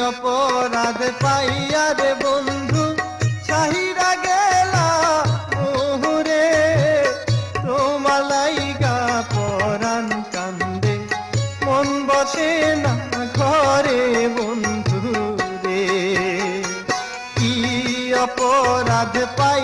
অপরাধ পাইয়া রে বন্ধু ছাহিরা গেলা মোহরে, তোমার লাইগা পরাণ কান্দে মন বসে না ঘরে বন্ধু রে। কি অপরাধ পাই